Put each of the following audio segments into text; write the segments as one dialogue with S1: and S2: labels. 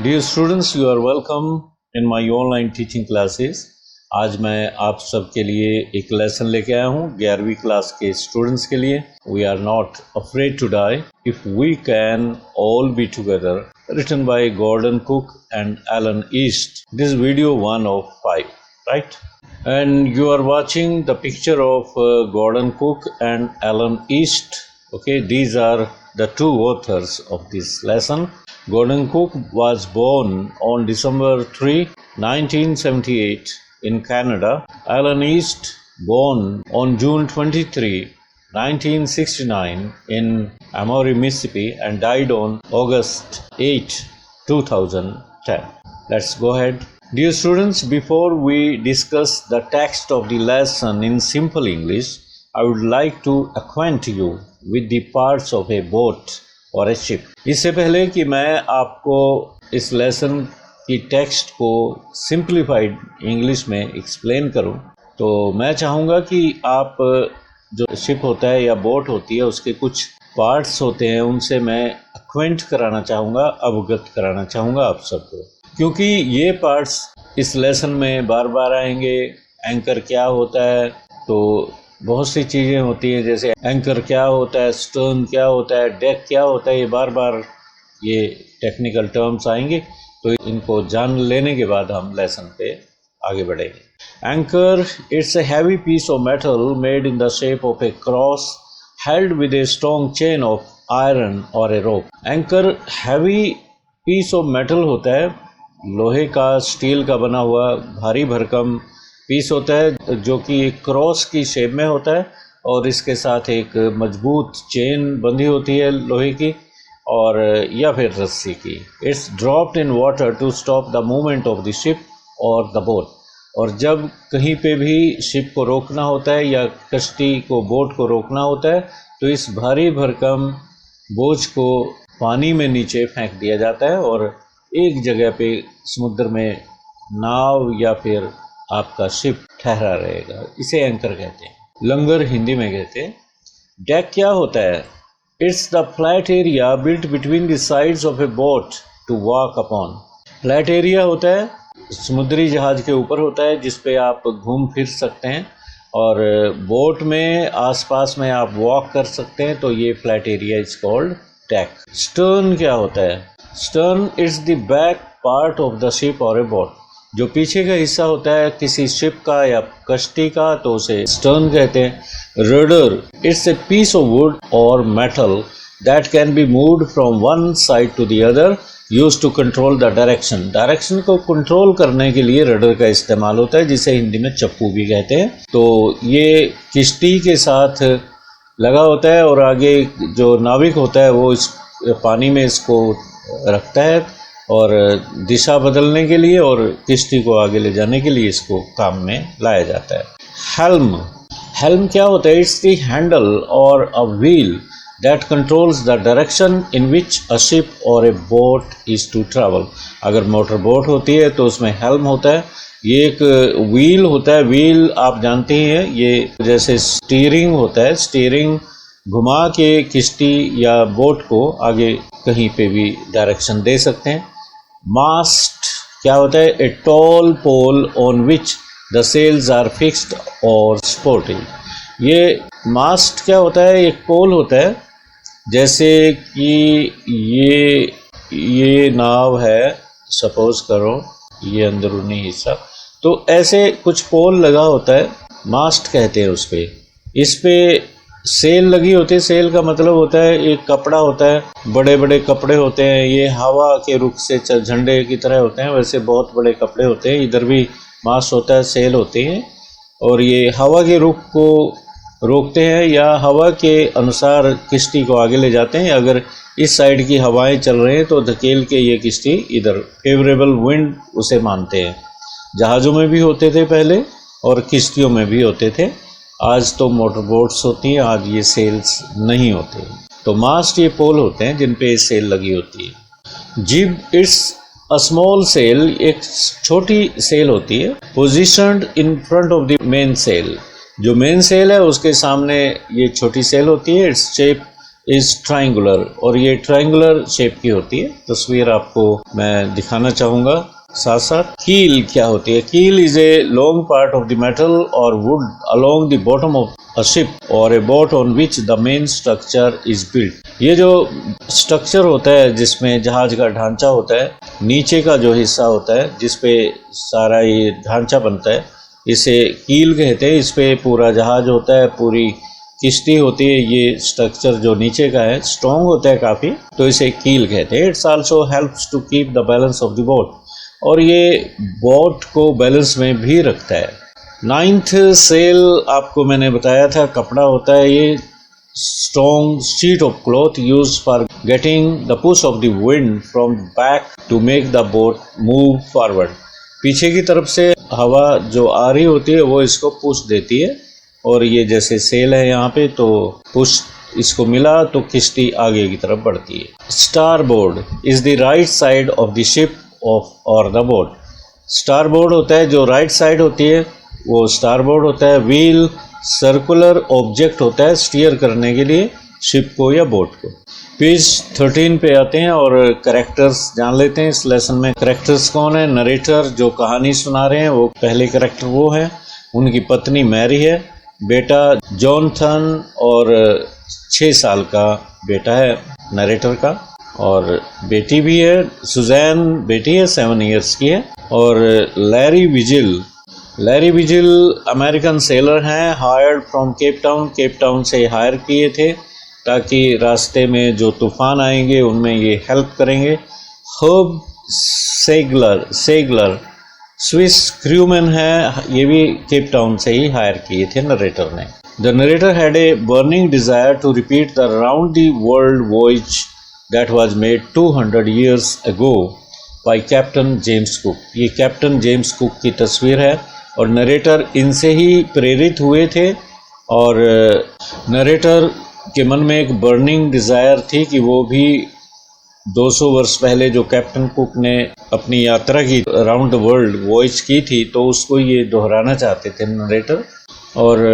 S1: Dear students, you are welcome in my online teaching classes. आज मैं आप सबके लिए एक लेसन लेके आया हूँ 11वीं क्लास के स्टूडेंट्स के लिए. We are not afraid to die if we can all be together. Written by Gordon Cook and Alan East. This is video 1 of 5, right? And you are watching the picture of Gordon Cook and Alan East. Okay, these are the two authors of this lesson. Gordon Cook was born on December 3, 1978 in Canada. Alan East born on June 23, 1969 in Amory, Mississippi and died on August 8, 2010. Let's go ahead. Dear students, before we discuss the text of the lesson in simple English, I would like to acquaint you with the parts of a boat और ए ship. इससे पहले कि मैं आपको इस lesson की text को simplified English में एक्सप्लेन करूं, तो मैं चाहूँगा कि आप जो शिप होता है या बोट होती है उसके कुछ पार्ट्स होते हैं उनसे मैं अक्वेंट कराना चाहूँगा, अवगत कराना चाहूँगा आप सबको, क्योंकि ये पार्ट्स इस लेसन में बार बार आएंगे. एंकर क्या होता है, तो बहुत सी चीज़ें होती हैं, जैसे एंकर क्या होता है, स्टर्न क्या होता है, डेक क्या होता है, ये बार बार ये टेक्निकल टर्म्स आएंगे. तो इनको जान लेने के बाद हम लेसन पे आगे बढ़ेंगे. Anchor it's a heavy piece of metal made in the shape of a cross held with a strong chain of iron or a rope. Anchor heavy piece of metal होता है, लोहे का, स्टील का बना हुआ भारी भरकम पीस होता है जो कि क्रॉस की शेप में होता है और इसके साथ एक मजबूत चेन बंधी होती है लोहे की और या फिर रस्सी की. It's dropped in water to stop the movement of the ship और द बोट. और जब कहीं पे भी शिप को रोकना होता है या कश्ती को, बोट को रोकना होता है, तो इस भारी भरकम बोझ को पानी में नीचे फेंक दिया जाता है और एक जगह पे समुद्र में नाव या फिर आपका शिप ठहरा रहेगा. इसे एंकर कहते हैं. लंगर हिंदी में कहते हैं. डेक क्या होता है? It's the flat area built between the sides of a boat to walk upon. Flat area होता है, समुद्री जहाज के ऊपर होता है जिस पे आप घूम फिर सकते हैं और बोट में आसपास में आप वॉक कर सकते हैं, तो ये flat area is called deck. Stern क्या होता है? Stern it's the back part of the ship or a boat. जो पीछे का हिस्सा होता है किसी शिप का या कश्ती का, तो उसे स्टर्न कहते हैं. Rudder it's a piece of wood or metal that can be moved from one side to the other used to control the direction. Direction को कंट्रोल करने के लिए रडर का इस्तेमाल होता है, जिसे हिंदी में चप्पू भी कहते हैं. तो ये किश्ती के साथ लगा होता है और आगे जो नाविक होता है वो इस पानी में इसको रखता है और दिशा बदलने के लिए और किश्ती को आगे ले जाने के लिए इसको काम में लाया जाता है. हेल्म. हेल्म क्या होता है? It's the handle or a wheel that controls the direction in which a ship or a boat is to travel. अगर मोटर बोट होती है तो उसमें हेल्म होता है. ये एक व्हील होता है. व्हील आप जानते ही हैं, ये जैसे स्टीयरिंग होता है. स्टीयरिंग घुमा के किश्ती या बोट को आगे कहीं पे भी डायरेक्शन दे सकते हैं. मास्ट क्या होता है? A tall pole on which the sails are fixed और सपोर्टेड. ये मास्ट क्या होता है? एक पोल होता है, जैसे कि ये नाव है, सपोज करो ये अंदरूनी हिस्सा, तो ऐसे कुछ पोल लगा होता है, मास्ट कहते हैं उस पे. इस पे सेल लगी होती है. सेल का मतलब होता है एक कपड़ा होता है, बड़े बड़े कपड़े होते हैं, ये हवा के रुख से झंडे की तरह होते हैं, वैसे बहुत बड़े कपड़े होते हैं. इधर भी मास्ट होता है, सेल होते हैं और ये हवा के रुख को रोकते हैं या हवा के अनुसार किश्ती को आगे ले जाते हैं. अगर इस साइड की हवाएं चल रही हैं तो धकेल के ये किश्ती इधर, फेवरेबल विंड उसे मानते हैं. जहाज़ों में भी होते थे पहले और किश्तियों में भी होते थे. आज तो मोटर बोट्स होती हैं, आज ये सेल्स नहीं होते. तो मास्ट ये पोल होते हैं जिन पे सेल लगी होती है. जिब इट्स अ स्मॉल सेल, एक छोटी सेल होती है, positioned in front of the main sail. जो मेन सेल है उसके सामने ये छोटी सेल होती है. इट्स शेप is triangular और ये triangular shape की होती है। तस्वीर आपको मैं दिखाना चाहूँगा साथ साथ। कील क्या होती है? Keel is a long part of the metal or wood along the bottom of a ship or a boat on which the main structure is built. ये जो स्ट्रक्चर होता है जिसमें जहाज का ढांचा होता है, नीचे का जो हिस्सा होता है जिसपे सारा ये ढांचा बनता है, इसे कील कहते हैं। इस पे पूरा जहाज होता है, पूरी किश्ती होती है। ये स्ट्रक्चर जो नीचे का है स्ट्रॉन्ग होता है काफ़ी, तो इसे कील कहते हैं। It's also helps to keep the balance of the boat और ये बोट को बैलेंस में भी रखता है। 9th सेल आपको मैंने बताया था कपड़ा होता है। ये strong sheet of cloth use for getting the push of the wind from back to make the boat move forward. पीछे की तरफ से हवा जो आ रही होती है वो इसको पुश देती है और ये जैसे सेल है यहाँ पे, तो पुश इसको मिला तो किश्ती आगे की तरफ बढ़ती है। Star board is the right side of the ship of और द बोट। स्टार बोर्ड होता है जो राइट साइड होती है वो स्टार बोर्ड होता है। व्हील सर्कुलर ऑब्जेक्ट होता है स्टीयर करने के लिए शिप को या बोट को। पेज 13 पे आते हैं और कैरेक्टर्स जान लेते हैं इस लेसन में। कैरेक्टर्स कौन है? नरेटर जो कहानी सुना रहे हैं वो पहले कैरेक्टर वो है। उनकी पत्नी मैरी है, बेटा जॉनथन और 6 साल का बेटा है नरेटर का, और बेटी भी है सुजैन, बेटी है 7 इयर्स की है। और लैरी विजिल अमेरिकन सेलर हैं, हायर्ड फ्रॉम केप टाउन से हायर किए थे ताकि रास्ते में जो तूफान आएंगे उनमें ये हेल्प करेंगे। हर्ब सेगलर स्विस क्रूमैन है, ये भी केप टाउन से ही हायर किए थे नरेटर ने। The narrator had a burning desire to repeat the round the world voyage that was made 200 years ago by captain James Cook. ये कैप्टन जेम्स कुक की तस्वीर है और नरेटर इनसे ही प्रेरित हुए थे और नरेटर के मन में एक बर्निंग डिज़ायर थी कि वो भी 200 वर्ष पहले जो कैप्टन कुक ने अपनी यात्रा की अराउंड द वर्ल्ड वॉयज की थी तो उसको ये दोहराना चाहते थे नरेटर। और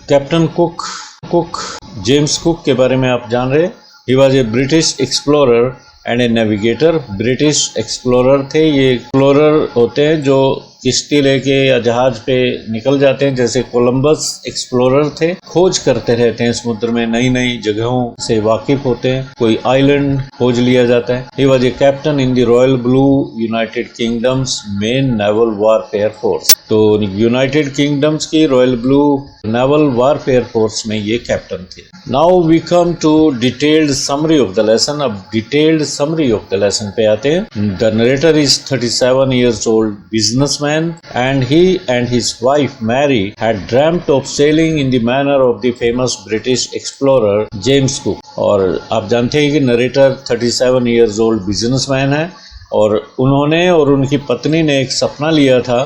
S1: कैप्टन कुक जेम्स कुक के बारे में आप जान रहे। He was a British explorer and a navigator। British explorer थे। ये एक्सप्लोरर होते हैं जो किश्ती लेके या जहाज पे निकल जाते हैं, जैसे कोलंबस एक्सप्लोरर थे, खोज करते रहते हैं समुद्र में, नई नई जगहों से वाकिफ होते हैं। कोई आइलैंड खोज लिया जाता है। He was a captain in the Royal Blue United Kingdom's main naval warfare force। तो यूनाइटेड किंगडम्स की royal blue naval warfare force में ये कैप्टन थे। Now we come to detailed summary of the lesson. अब detailed summary of the lesson पे आते हैं। The narrator is 37 years old businessman and he and his wife Mary had dreamt of sailing in the manner of the famous British explorer James Cook। और आप जानते हैं कि narrator 37 years old businessman है और उन्होंने और उनकी पत्नी ने एक सपना लिया था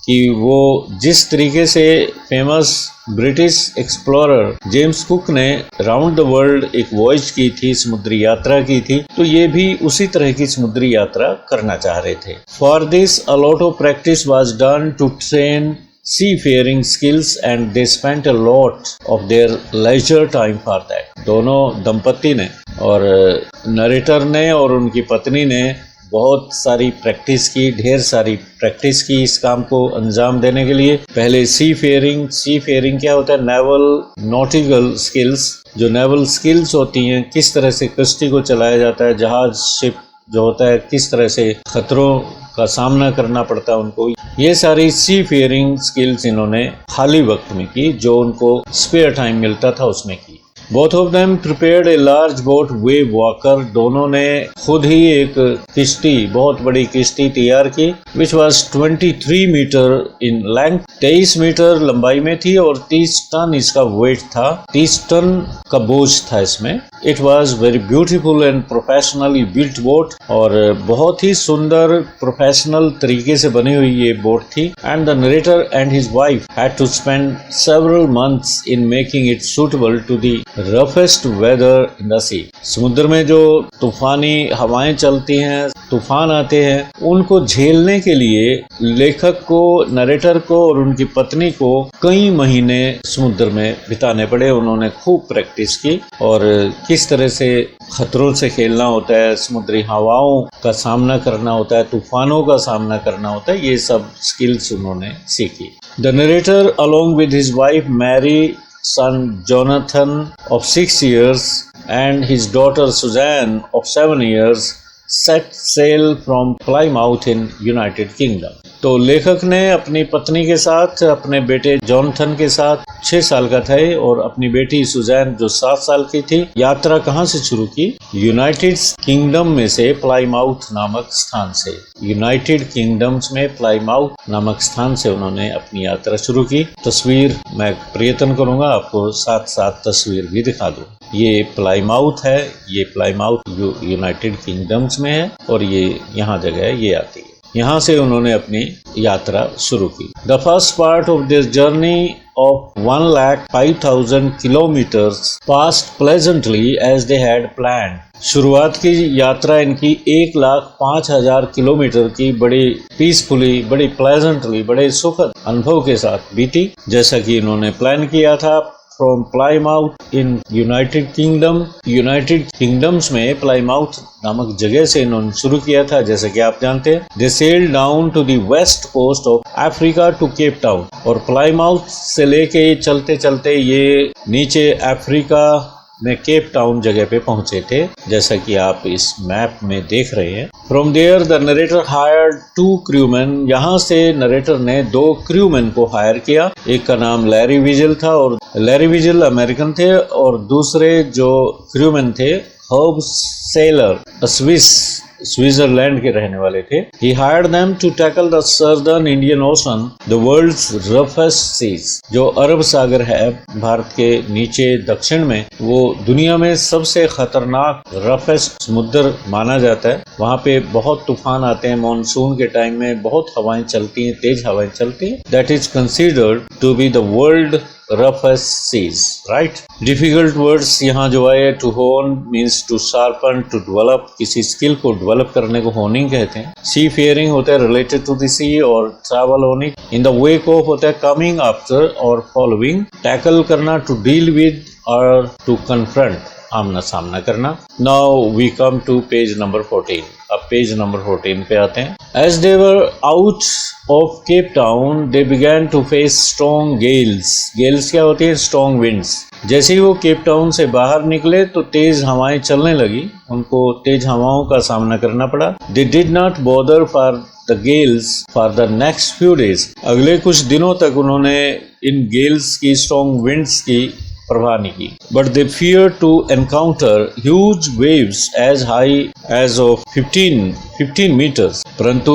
S1: कि वो जिस तरीके से famous British explorer James cook ने राउंड द वर्ल्ड एक वॉयज की थी, समुद्री यात्रा की थी, तो ये भी उसी तरह की समुद्री यात्रा करना चाह रहे थे। For this a lot of practice was done to train seafaring skills and they spent a lot of their leisure time for that। दोनों दंपति ने और नरेटर ने और उनकी पत्नी ने बहुत सारी प्रैक्टिस की, ढेर सारी प्रैक्टिस की इस काम को अंजाम देने के लिए। पहले सी फेयरिंग क्या होता है? Naval nautical skills. जो नेवल स्किल्स होती हैं, किस तरह से कश्ती को चलाया जाता है, जहाज शिप जो होता है किस तरह से खतरों का सामना करना पड़ता है उनको, ये सारी सी फेयरिंग स्किल्स इन्होंने खाली वक्त में की, जो उनको स्पेयर टाइम मिलता था उसमें की। Both of them prepared a large boat wave walker. दोनों ने खुद ही एक किश्ती, बहुत बड़ी किश्ती तैयार की, which was 23 metre in length. 23 metre लंबाई में थी और 30 टन इसका वेट था, 30 टन का बोझ था इसमें। It was very beautiful and professionally built boat. और बहुत ही सुंदर प्रोफेशनल तरीके से बनी हुई ये बोट थी। And the narrator and his wife had to spend several months in making it suitable to the roughest weather in the sea. समुद्र में जो तूफानी हवाएं चलती हैं, तूफान आते हैं, उनको झेलने के लिए लेखक को, नरेटर को और उनकी पत्नी को कई महीने समुद्र में बिताने पड़े। उन्होंने खूब प्रैक्टिस की और किस तरह से खतरों से खेलना होता है, समुद्री हवाओं का सामना करना होता है, तूफानों का सामना करना होता है, ये सब स्किल्स उन्होंने सीखी। The narrator along with his wife Mary, son Jonathan of 6 years and his daughter Suzanne of 7 years set sail from Plymouth in United Kingdom। तो लेखक ने अपनी पत्नी के साथ, अपने बेटे जॉनथन के साथ 6 साल का था और अपनी बेटी सुजैन जो 7 साल की थी, यात्रा कहाँ से शुरू की? यूनाइटेड किंगडम में से, प्लाईमाउथ नामक स्थान से। यूनाइटेड किंगडम्स में प्लाईमाउथ नामक स्थान से उन्होंने अपनी यात्रा शुरू की। तस्वीर मैं प्रयत्न करूंगा आपको साथ साथ तस्वीर भी दिखा दूं। ये प्लाईमाउथ है, ये प्लाईमाउथ यूनाइटेड किंगडम्स में है और ये यहाँ जगह है, ये आती है। यहाँ से उन्होंने अपनी यात्रा शुरू की। The first part of this journey of 1,05,000 kilometers passed pleasantly as they had planned। शुरुआत की यात्रा इनकी 1,05,000 किलोमीटर की बड़ी पीसफुली, बड़ी प्लेजेंटली, बड़े सुखद अनुभव के साथ बीती, जैसा कि इन्होंने प्लान किया था। From Plymouth in United kingdom, United kingdoms में प्लाईमाउथ नामक जगह से इन्होंने शुरू किया था, जैसे कि आप जानते हैं। They sailed down to the west coast of Africa to Cape Town. और प्लाईमाउथ से लेके चलते चलते ये नीचे अफ्रीका में केप टाउन जगह पे पहुंचे थे, जैसा कि आप इस मैप में देख रहे हैं। From there the narrator hired 2 crewman. यहाँ से नरेटर ने 2 क्रूमैन को हायर किया। एक का नाम लैरी विजिल था और लैरी विजिल अमेरिकन थे और दूसरे जो क्रूमैन थे हर्ब सेलर, स्विट्जरलैंड के रहने वाले थे। He hired them to tackle the southern Indian Ocean, the world's roughest seas। जो अरब सागर है भारत के नीचे दक्षिण में, वो दुनिया में सबसे खतरनाक रफेस्ट समुद्र माना जाता है। वहाँ पे बहुत तूफान आते हैं, मानसून के टाइम में बहुत हवाएं चलती हैं, तेज हवाएं चलती हैं। That is considered to be the world roughest seas, right? Difficult words यहाँ जो आए, to hone means to sharpen, to develop, किसी स्किल को डेवलप करने को होनिंग कहते हैं। सी फेयरिंग होता है रिलेटेड टू द सी और travel on it. In the wake of होता है कमिंग आफ्टर और फॉलोइंग। टैकल करना, टू डील विद और टू कन्फ्रंट, आमना सामना करना। Now we come to page number 14। अब पेज नंबर 14 पे आते हैं। As they were out of Cape Town, they began to face strong gales। Gales क्या होती है? Strong winds। जैसे ही वो केप टाउन से बाहर निकले तो तेज हवाएं चलने लगी, उनको तेज हवाओं का सामना करना पड़ा। They did not bother for the gales for the next few days। अगले कुछ दिनों तक उन्होंने इन गेल्स की, स्ट्रॉन्ग विंड्स की परवाह नहीं की। But they fear to encounter huge waves as high as of 15 metres. परंतु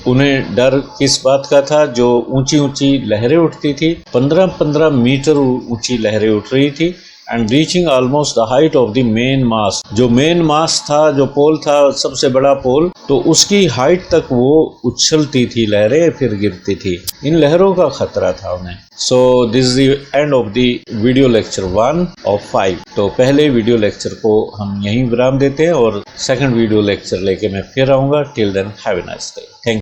S1: उन्हें डर किस बात का था? जो ऊंची ऊंची लहरें उठती थी, 15 मीटर ऊंची लहरें उठ रही थी। And reaching almost the height of the main mast. जो मेन मास्ट था, जो पोल था, सबसे बड़ा पोल, तो उसकी हाइट तक वो उछलती थी लहरें, फिर गिरती थी। इन लहरों का खतरा था उन्हें। So this is the end of the video lecture 1 of 5। तो पहले वीडियो लेक्चर को हम यहीं विराम देते हैं और सेकंड वीडियो लेक्चर लेके मैं फिर आऊंगा। Till then have a nice day. Thank you.